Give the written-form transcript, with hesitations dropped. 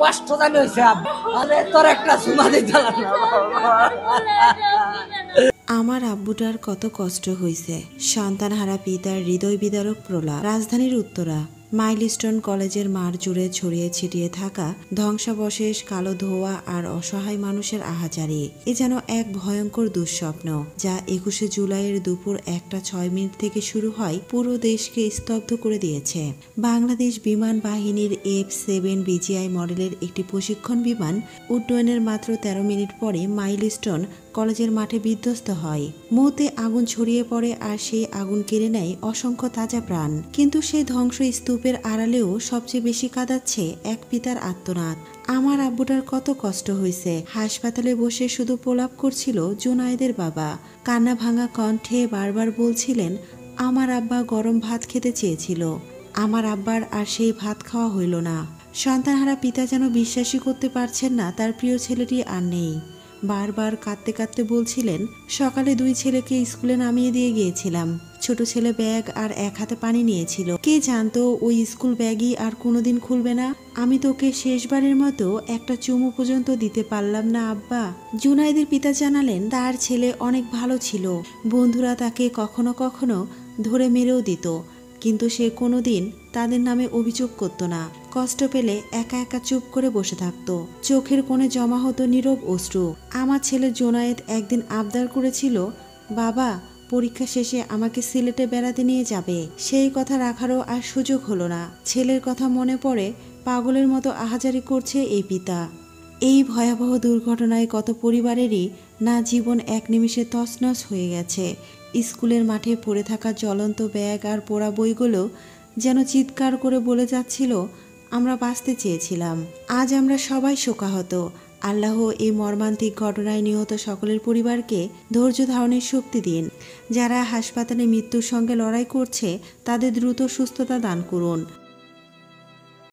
কষ্ট জানি হয়েছে আরে তোর একটা সুমা দিতে আমার আব্বুটার কত কষ্ট হয়েছে। সন্তানহারা পিতার হৃদয় বিদারক প্রলাপ। রাজধানীর উত্তরা মাইলস্টোন কলেজের মাঠ জুড়ে ছড়িয়ে ছিটিয়ে থাকা ধ্বংসাবশেষ, কালো ধোঁয়া আর অসহায় মানুষের আহাজারি এ যেন এক ভয়ঙ্কর দুঃস্বপ্ন, যা 21শে জুলাইয়ের দুপুর 1:06 থেকে শুরু হয়, পুরো দেশকে স্তব্ধ করে দিয়েছে। বাংলাদেশ বিমান বাহিনীর F-7 BGI মডেলের একটি প্রশিক্ষণ বিমান উড্ডয়নের মাত্র 13 মিনিট পরে মাইলস্টোন কলেজের মাঠে বিধ্বস্ত হয়। মুহূর্তে আগুন ছড়িয়ে পড়ে আর সেই আগুন কেড়ে নেয় অসংখ্য তাজা প্রাণ। কিন্তু সেই ধ্বংস স্তূপের আড়ালেও সবচেয়ে বেশি কাঁদাচ্ছে এক পিতার আর্তনাদ। আমার আব্বুটার কত কষ্ট হয়েছে। হাসপাতালে বসে শুধু প্রলাপ করছিল জুনায়েদের বাবা। কান্না ভাঙা কণ্ঠে বারবার বলছিলেন, আমার আব্বা গরম ভাত খেতে চেয়েছিল। আমার আব্বার আর সেই ভাত খাওয়া হইল না। সন্তানহারা পিতা যেন বিশ্বাসই করতে পারছেন না তার প্রিয় ছেলেটি আর নেই। বারবার কাঁদতে কাঁদতে বলছিলেন, সকালে 2 ছেলেকে স্কুলে নামিয়ে দিয়ে গিয়েছিলাম। ছোট ছেলে ব্যাগ আর এক হাতে পানি নিয়েছিল। কে জানতো ওই স্কুল ব্যাগই আর কোনোদিন খুলবে না। আমি তোকে শেষবারের মতো একটা চুমু পর্যন্ত দিতে পারলাম না আব্বা। জুনায়েদের পিতা জানালেন, তার ছেলে অনেক ভালো ছিল। বন্ধুরা তাকে কখনো কখনো ধরে মেরেও দিত, কিন্তু সে কোনোদিন তাদের নামে অভিযোগ করত না। কষ্ট পেলে একা একা চুপ করে বসে থাকতো। চোখের কোণে জমা হতো নীরব অশ্রু। আমার ছেলে জুনায়েদ একদিন আবদার করেছিল, বাবা পরীক্ষা শেষে আমাকে সিলেটে বেড়াতে নিয়ে যাবে। সেই কথা রাখারও আর সুযোগ হলো না। ছেলের কথা মনে পড়ে পাগলের মতো আহাজারি করছে এই পিতা। এই ভয়াবহ দুর্ঘটনায় কত পরিবারেরই না জীবন এক নিমিষে তছনছ হয়ে গেছে। স্কুলের মাঠে পড়ে থাকা জ্বলন্ত ব্যাগ আর পোড়া বইগুলো যেন চিৎকার করে বলে যাচ্ছিল, আমরা বাঁচতে চেয়েছিলাম। আজ আমরা সবাই শোকাহত। আল্লাহ এই মর্মান্তিক ঘটনায় নিহত সকলের পরিবারকে ধৈর্য ধারণের শক্তি দিন। যারা হাসপাতালে মৃত্যুর সঙ্গে লড়াই করছে তাদের দ্রুত সুস্থতা দান করুন।